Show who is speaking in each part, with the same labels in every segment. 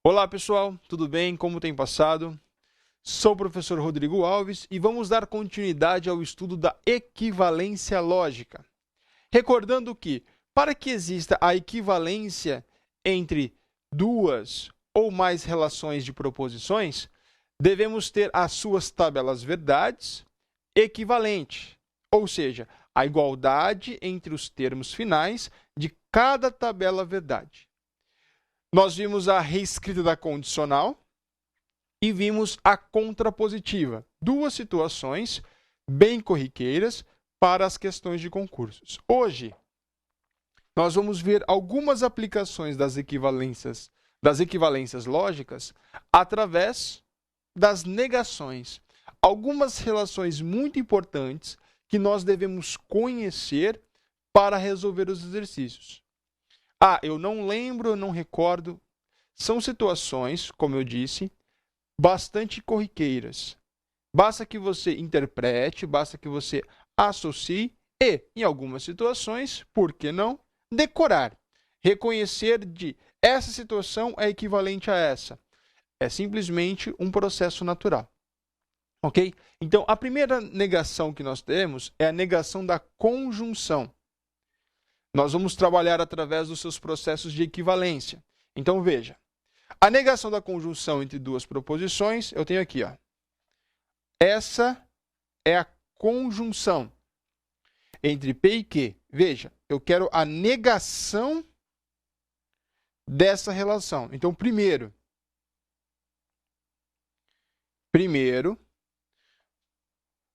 Speaker 1: Olá pessoal, tudo bem? Como tem passado? Sou o professor Rodrigo Alves e vamos dar continuidade ao estudo da equivalência lógica. Recordando que, para que exista a equivalência entre duas ou mais relações de proposições, devemos ter as suas tabelas verdades equivalentes, ou seja, a igualdade entre os termos finais de cada tabela verdade. Nós vimos a reescrita da condicional e vimos a contrapositiva. Duas situações bem corriqueiras para as questões de concursos. Hoje, nós vamos ver algumas aplicações das equivalências lógicas através das negações. Algumas relações muito importantes que nós devemos conhecer para resolver os exercícios. Eu não lembro, eu não recordo. São situações, como eu disse, bastante corriqueiras. Basta que você interprete, basta que você associe e, em algumas situações, por que não, decorar. Reconhecer de essa situação é equivalente a essa. É simplesmente um processo natural. Ok? Então, a primeira negação que nós temos é a negação da conjunção. Nós vamos trabalhar através dos seus processos de equivalência. Então, veja. A negação da conjunção entre duas proposições, eu tenho aqui, ó. Essa é a conjunção entre P e Q. Veja, eu quero a negação dessa relação. Então, primeiro,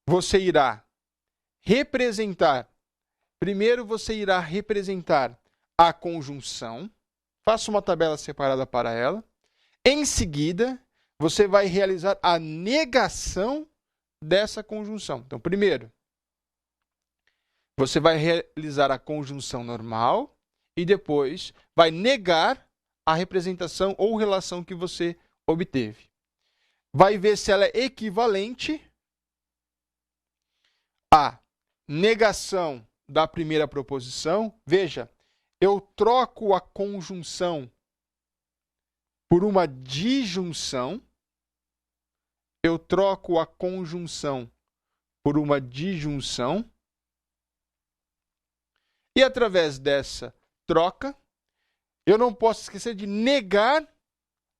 Speaker 1: você irá representar a conjunção. Faça uma tabela separada para ela. Em seguida, você vai realizar a negação dessa conjunção. Então, primeiro, você vai realizar a conjunção normal e depois vai negar a representação ou relação que você obteve. Vai ver se ela é equivalente à negação da primeira proposição. Veja, eu troco a conjunção por uma disjunção. E através dessa troca, eu não posso esquecer de negar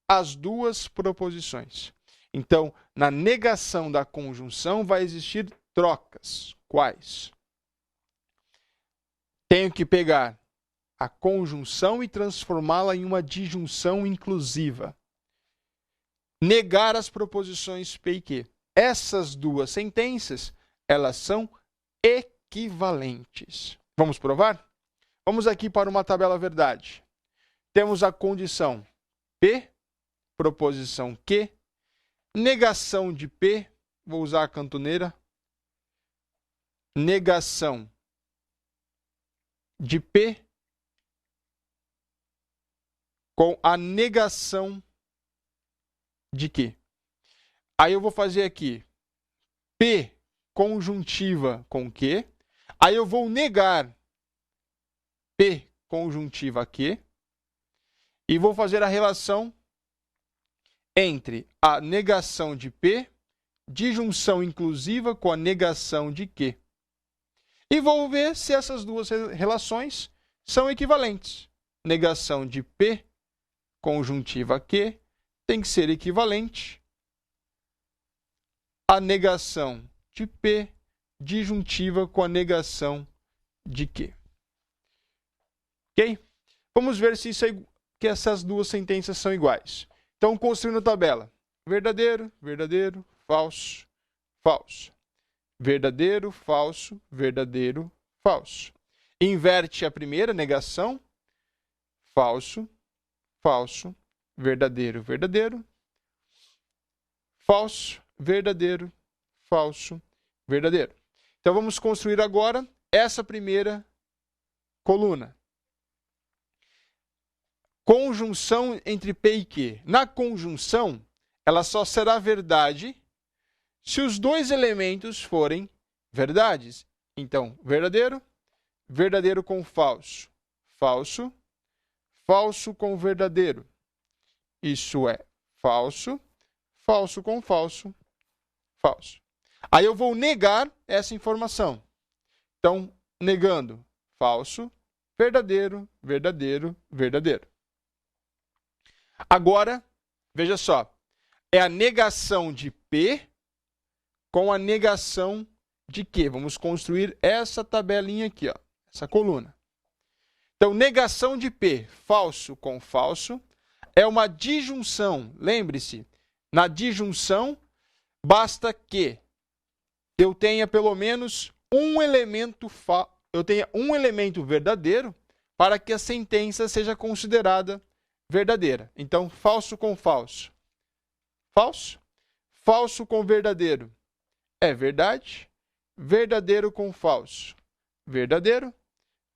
Speaker 1: as duas proposições. Então, na negação da conjunção vai existir trocas. Quais? Tenho que pegar a conjunção e transformá-la em uma disjunção inclusiva. Negar as proposições P e Q. Essas duas sentenças, elas são equivalentes. Vamos provar? Vamos aqui para uma tabela verdade. Temos a condição P, proposição Q, negação de P, vou usar a cantoneira, negação de P com a negação de Q. Aí eu vou fazer aqui P conjuntiva com Q. Aí eu vou negar P conjuntiva Q. E vou fazer a relação entre a negação de P, disjunção inclusiva com a negação de Q. E vou ver se essas duas relações são equivalentes. Negação de P conjuntiva Q tem que ser equivalente à negação de P disjuntiva com a negação de Q. Ok? Vamos ver se que essas duas sentenças são iguais. Então, construindo a tabela. Verdadeiro, verdadeiro, falso, falso. Verdadeiro, falso, verdadeiro, falso. Inverte a primeira, negação. Falso, falso, verdadeiro, verdadeiro. Falso, verdadeiro, falso, verdadeiro. Então, vamos construir agora essa primeira coluna. Conjunção entre P e Q. Na conjunção, ela só será verdade se os dois elementos forem verdades. Então, verdadeiro, verdadeiro com falso, falso, falso com verdadeiro. isso é falso, falso com falso, falso. Aí eu vou negar essa informação. Então, negando falso, verdadeiro, verdadeiro, verdadeiro. Agora, veja só, é a negação de P com a negação de Q. Vamos construir essa tabelinha aqui, ó, essa coluna. Então, negação de P, falso com falso, é uma disjunção. Lembre-se, na disjunção, basta que eu tenha pelo menos um elemento verdadeiro para que a sentença seja considerada verdadeira. Então, falso com falso, falso. Falso com verdadeiro é verdade. Verdadeiro com falso, verdadeiro.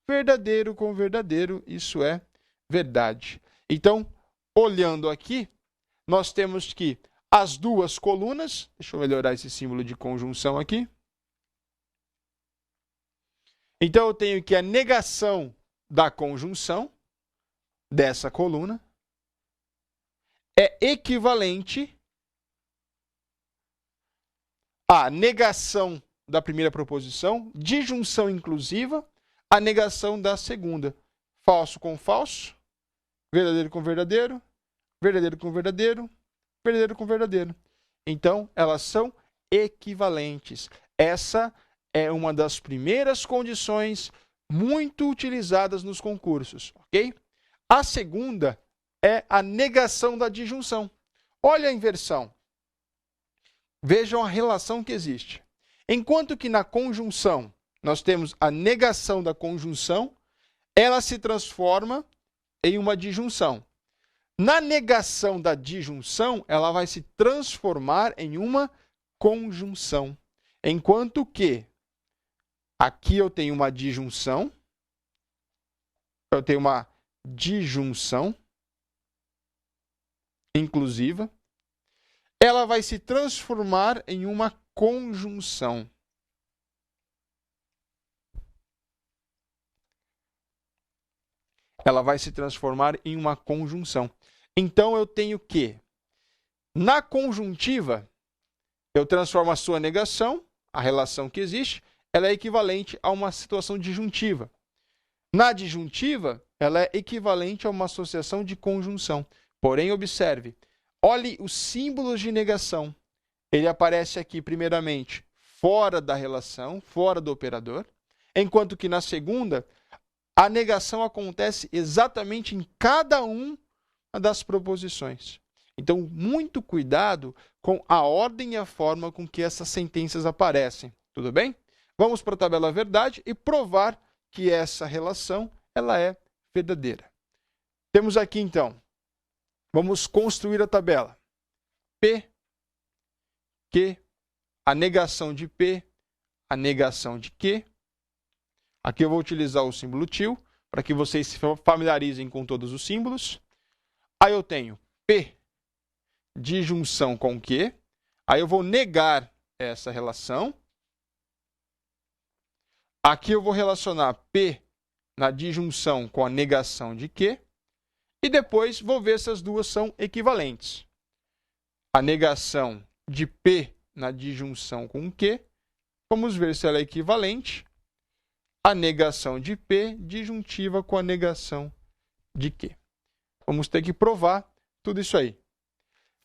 Speaker 1: Verdadeiro com verdadeiro, isso é verdade. Então, olhando aqui, nós temos que as duas colunas, deixa eu melhorar esse símbolo de conjunção aqui. Então, eu tenho que a negação da conjunção dessa coluna é equivalente à negação da primeira proposição, disjunção inclusiva, a negação da segunda. Falso com falso, verdadeiro com verdadeiro, verdadeiro com verdadeiro, verdadeiro com verdadeiro. Então, elas são equivalentes. Essa é uma das primeiras condições muito utilizadas nos concursos, ok? A segunda é a negação da disjunção. Olha a inversão. Vejam a relação que existe. Enquanto que na conjunção nós temos a negação da conjunção, ela se transforma em uma disjunção. Na negação da disjunção, ela vai se transformar em uma conjunção. Enquanto que aqui eu tenho uma disjunção, inclusiva, ela vai se transformar em uma conjunção. Ela vai se transformar em uma conjunção. Então, eu tenho que, na conjuntiva, eu transformo a sua negação, a relação que existe, ela é equivalente a uma situação disjuntiva. Na disjuntiva, ela é equivalente a uma associação de conjunção. Porém, observe, olhe os símbolos de negação. Ele aparece aqui, primeiramente, fora da relação, fora do operador, enquanto que na segunda, a negação acontece exatamente em cada uma das proposições. Então, muito cuidado com a ordem e a forma com que essas sentenças aparecem. Tudo bem? Vamos para a tabela verdade e provar que essa relação ela é verdadeira. Temos aqui, então, vamos construir a tabela. P, Q, a negação de P, a negação de Q. Aqui eu vou utilizar o símbolo til, para que vocês se familiarizem com todos os símbolos. Aí eu tenho P, disjunção com Q. Aí eu vou negar essa relação. Aqui eu vou relacionar P na disjunção com a negação de Q. E depois vou ver se as duas são equivalentes. A negação de P na disjunção com Q. Vamos ver se ela é equivalente. A negação de P disjuntiva com a negação de Q. Vamos ter que provar tudo isso aí.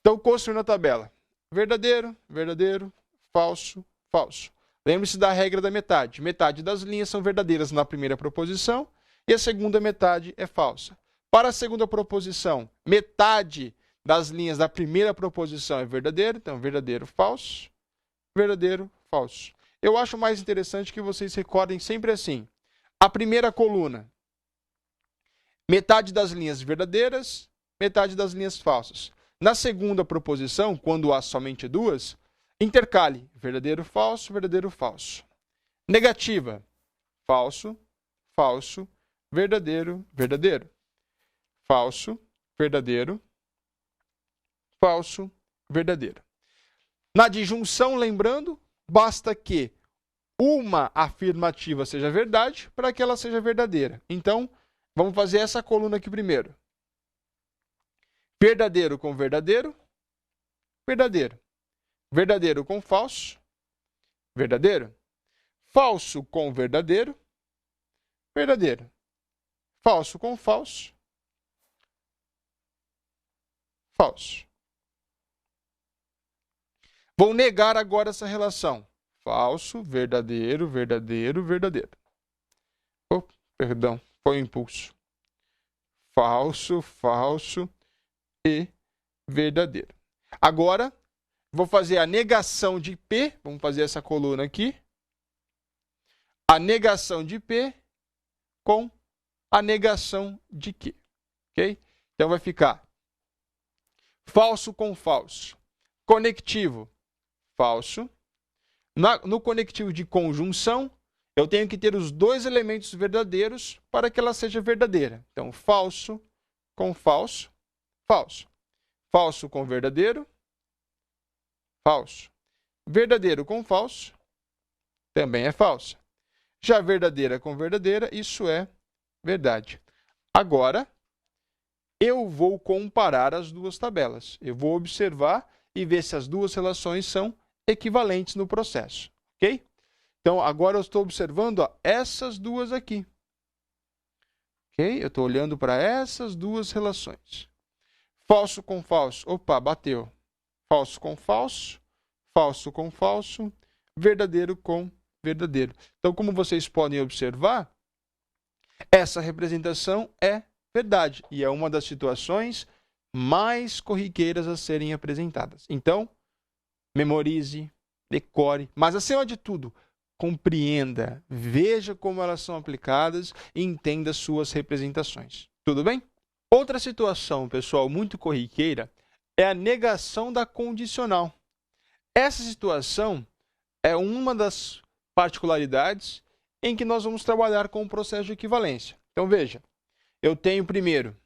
Speaker 1: Então, construindo a tabela. Verdadeiro, verdadeiro, falso, falso. Lembre-se da regra da metade. Metade das linhas são verdadeiras na primeira proposição e a segunda metade é falsa. Para a segunda proposição, metade das linhas da primeira proposição é verdadeira. Então, verdadeiro, falso, verdadeiro, falso. Eu acho mais interessante que vocês recordem sempre assim. A primeira coluna, metade das linhas verdadeiras, metade das linhas falsas. Na segunda proposição, quando há somente duas, intercale verdadeiro, falso, verdadeiro, falso. Negativa, falso, falso, verdadeiro, verdadeiro. Falso, verdadeiro, falso, verdadeiro. Na disjunção, lembrando, basta que uma afirmativa seja verdade para que ela seja verdadeira. Então, vamos fazer essa coluna aqui primeiro. Verdadeiro com verdadeiro, verdadeiro. Verdadeiro com falso, verdadeiro. Falso com verdadeiro, verdadeiro. Falso com falso, falso. Vou negar agora essa relação. Falso, verdadeiro, verdadeiro, verdadeiro. Oh, perdão, foi um impulso. Falso, falso e verdadeiro. Agora, vou fazer a negação de P. Vamos fazer essa coluna aqui. A negação de P com a negação de Q. Ok? Então, vai ficar falso com falso. Conectivo, falso. No conectivo de conjunção, eu tenho que ter os dois elementos verdadeiros para que ela seja verdadeira. Então, falso com falso, falso. Falso com verdadeiro, falso. Verdadeiro com falso, também é falso. Já verdadeira com verdadeira, isso é verdade. Agora, eu vou comparar as duas tabelas. Eu vou observar e ver se as duas relações são equivalentes no processo, ok? Então, agora eu estou observando essas duas aqui. Ok? Eu estou olhando para essas duas relações. Falso com falso. Opa, bateu. Falso com falso. Falso com falso. Verdadeiro com verdadeiro. Então, como vocês podem observar, essa representação é verdade. E é uma das situações mais corriqueiras a serem apresentadas. Então, memorize, decore, mas acima de tudo, compreenda, veja como elas são aplicadas e entenda suas representações. Tudo bem? Outra situação, pessoal, muito corriqueira é a negação da condicional. Essa situação é uma das particularidades em que nós vamos trabalhar com o processo de equivalência. Então, veja, eu tenho primeiro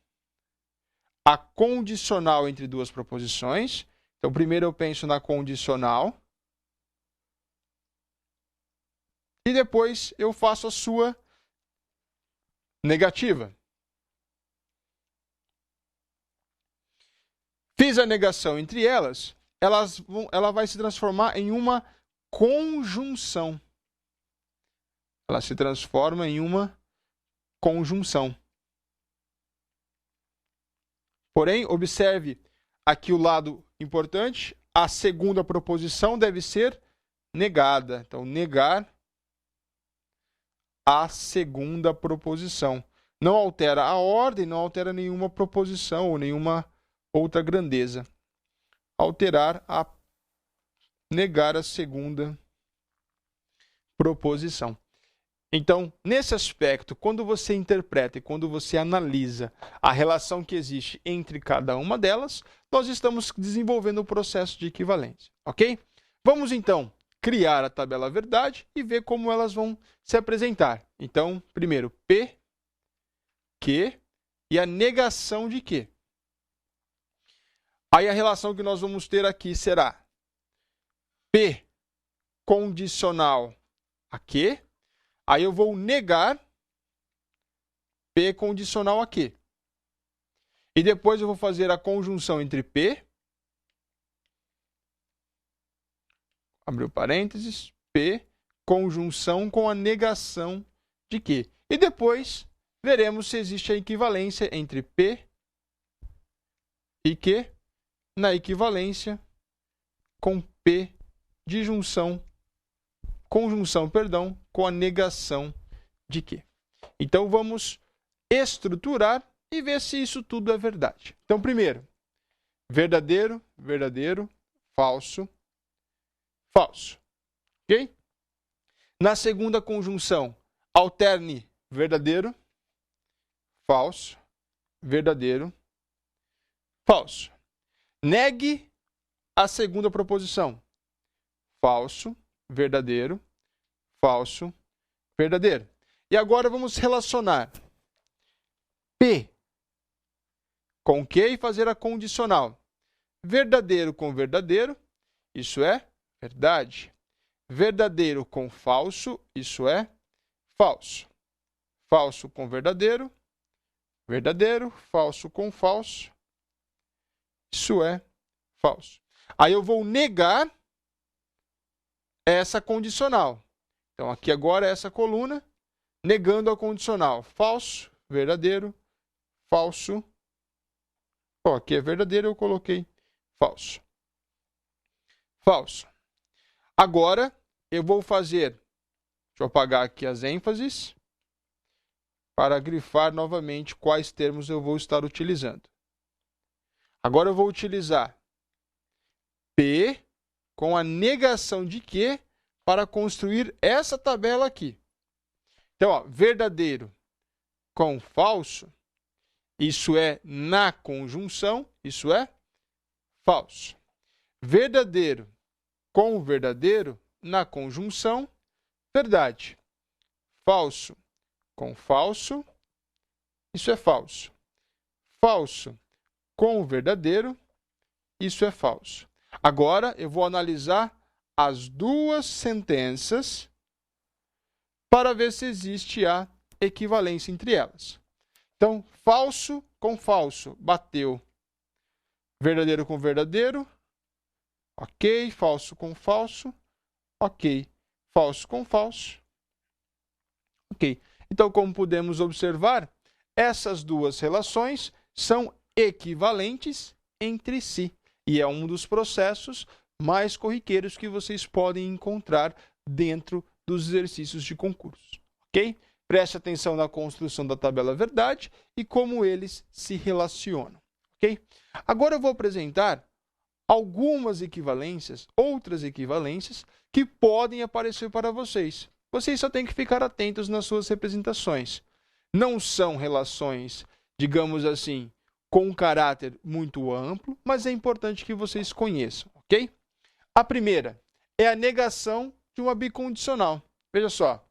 Speaker 1: a condicional entre duas proposições. Então, primeiro eu penso na condicional. E depois eu faço a sua negativa. Fiz a negação entre elas, ela vai se transformar em uma conjunção. Ela se transforma em uma conjunção. Porém, observe aqui o lado importante, a segunda proposição deve ser negada. Então, negar a segunda proposição. Não altera a ordem, não altera nenhuma proposição ou nenhuma outra grandeza. Negar a segunda proposição. Então, nesse aspecto, quando você interpreta e quando você analisa a relação que existe entre cada uma delas, nós estamos desenvolvendo o processo de equivalência, ok? Vamos, então, criar a tabela verdade e ver como elas vão se apresentar. Então, primeiro, P, Q e a negação de Q. Aí a relação que nós vamos ter aqui será P condicional a Q. Aí eu vou negar P condicional a Q. E depois eu vou fazer a conjunção entre P, abriu parênteses, P, conjunção com a negação de Q. E depois veremos se existe a equivalência entre P e Q na equivalência com P de conjunção, com a negação de Q. Então, vamos estruturar e ver se isso tudo é verdade. Então, primeiro, verdadeiro, verdadeiro, falso, falso. Ok? Na segunda conjunção, alterne verdadeiro, falso, verdadeiro, falso. Negue a segunda proposição. Falso, verdadeiro, falso, verdadeiro. E agora vamos relacionar P com Q e fazer a condicional. Verdadeiro com verdadeiro, isso é verdade. Verdadeiro com falso, isso é falso. Falso com verdadeiro, verdadeiro. Falso com falso, Isso é falso. Aí eu vou negar essa condicional. Então, aqui agora é essa coluna, negando a condicional. Falso, verdadeiro, falso. Ó, aqui é verdadeiro, eu coloquei falso. Falso. Agora, eu vou fazer, deixa eu apagar aqui as ênfases, para grifar novamente quais termos eu vou estar utilizando. Agora eu vou utilizar P com a negação de Q para construir essa tabela aqui. Então, ó, verdadeiro com falso, isso é na conjunção, isso é falso. Verdadeiro com verdadeiro, na conjunção, verdade. Falso com falso, isso é falso. Falso com verdadeiro, isso é falso. Agora, eu vou analisar as duas sentenças para ver se existe a equivalência entre elas. Então, falso com falso, bateu. Verdadeiro com verdadeiro, ok. Falso com falso, ok. Falso com falso, ok. Então, como podemos observar, essas duas relações são equivalentes entre si. E é um dos processos mais corriqueiros que vocês podem encontrar dentro dos exercícios de concurso, ok? Preste atenção na construção da tabela verdade e como eles se relacionam, ok? Agora eu vou apresentar algumas equivalências, outras equivalências, que podem aparecer para vocês. Vocês só têm que ficar atentos nas suas representações. Não são relações, digamos assim, com um caráter muito amplo, mas é importante que vocês conheçam, ok? A primeira é a negação de uma bicondicional. Veja só,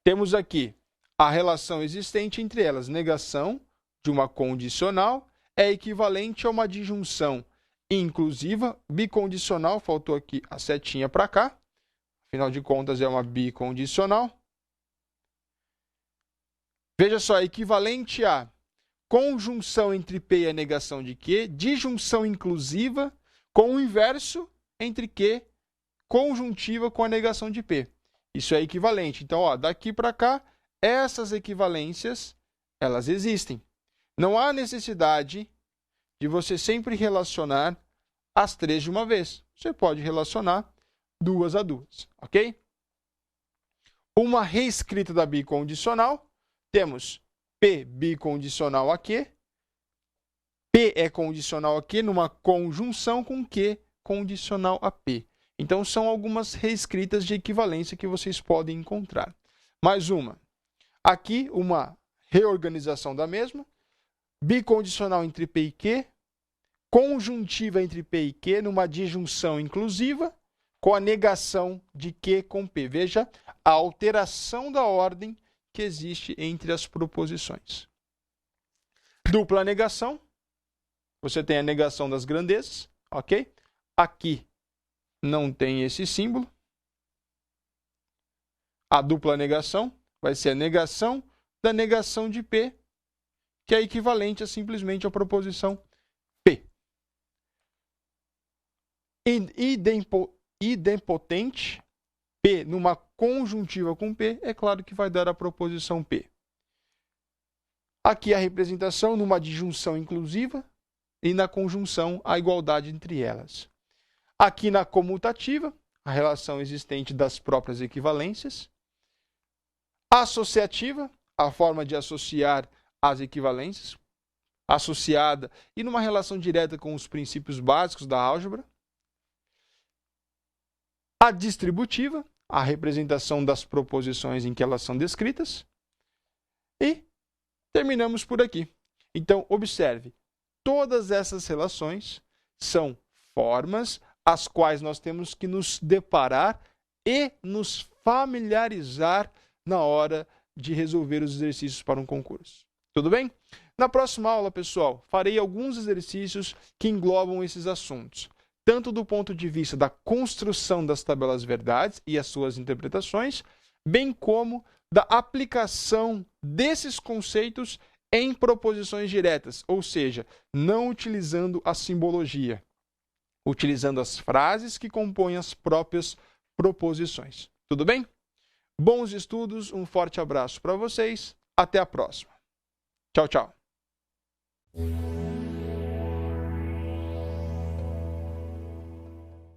Speaker 1: temos aqui a relação existente entre elas. Negação de uma condicional é equivalente a uma disjunção inclusiva. Bicondicional, faltou aqui a setinha para cá, afinal de contas é uma bicondicional. Veja só, equivalente a conjunção entre P e a negação de Q, disjunção inclusiva com o inverso entre Q, conjuntiva com a negação de P. Isso é equivalente. Então, ó, daqui para cá, essas equivalências, elas existem. Não há necessidade de você sempre relacionar as três de uma vez. Você pode relacionar duas a duas, ok? Uma reescrita da bicondicional, temos P bicondicional a Q, P é condicional a Q numa conjunção com Q condicional a P. Então, são algumas reescritas de equivalência que vocês podem encontrar. Mais uma. Aqui, uma reorganização da mesma. Bicondicional entre P e Q, conjuntiva entre P e Q numa disjunção inclusiva com a negação de Q com P. Veja a alteração da ordem que existe entre as proposições. Dupla negação. Você tem a negação das grandezas, ok? Aqui não tem esse símbolo. A dupla negação vai ser a negação da negação de P, que é equivalente a simplesmente a proposição P. Idempotente, P numa conjuntiva com P, é claro que vai dar a proposição P. Aqui a representação numa disjunção inclusiva e na conjunção a igualdade entre elas. Aqui na comutativa, a relação existente das próprias equivalências. Associativa, a forma de associar as equivalências, associada e numa relação direta com os princípios básicos da álgebra. A distributiva, a representação das proposições em que elas são descritas. E terminamos por aqui. Então, observe, todas essas relações são formas às quais nós temos que nos deparar e nos familiarizar na hora de resolver os exercícios para um concurso. Tudo bem? Na próxima aula, pessoal, farei alguns exercícios que englobam esses assuntos, tanto do ponto de vista da construção das tabelas verdades e as suas interpretações, bem como da aplicação desses conceitos em proposições diretas, ou seja, não utilizando a simbologia, utilizando as frases que compõem as próprias proposições. Tudo bem? Bons estudos, um forte abraço para vocês, até a próxima. Tchau, tchau.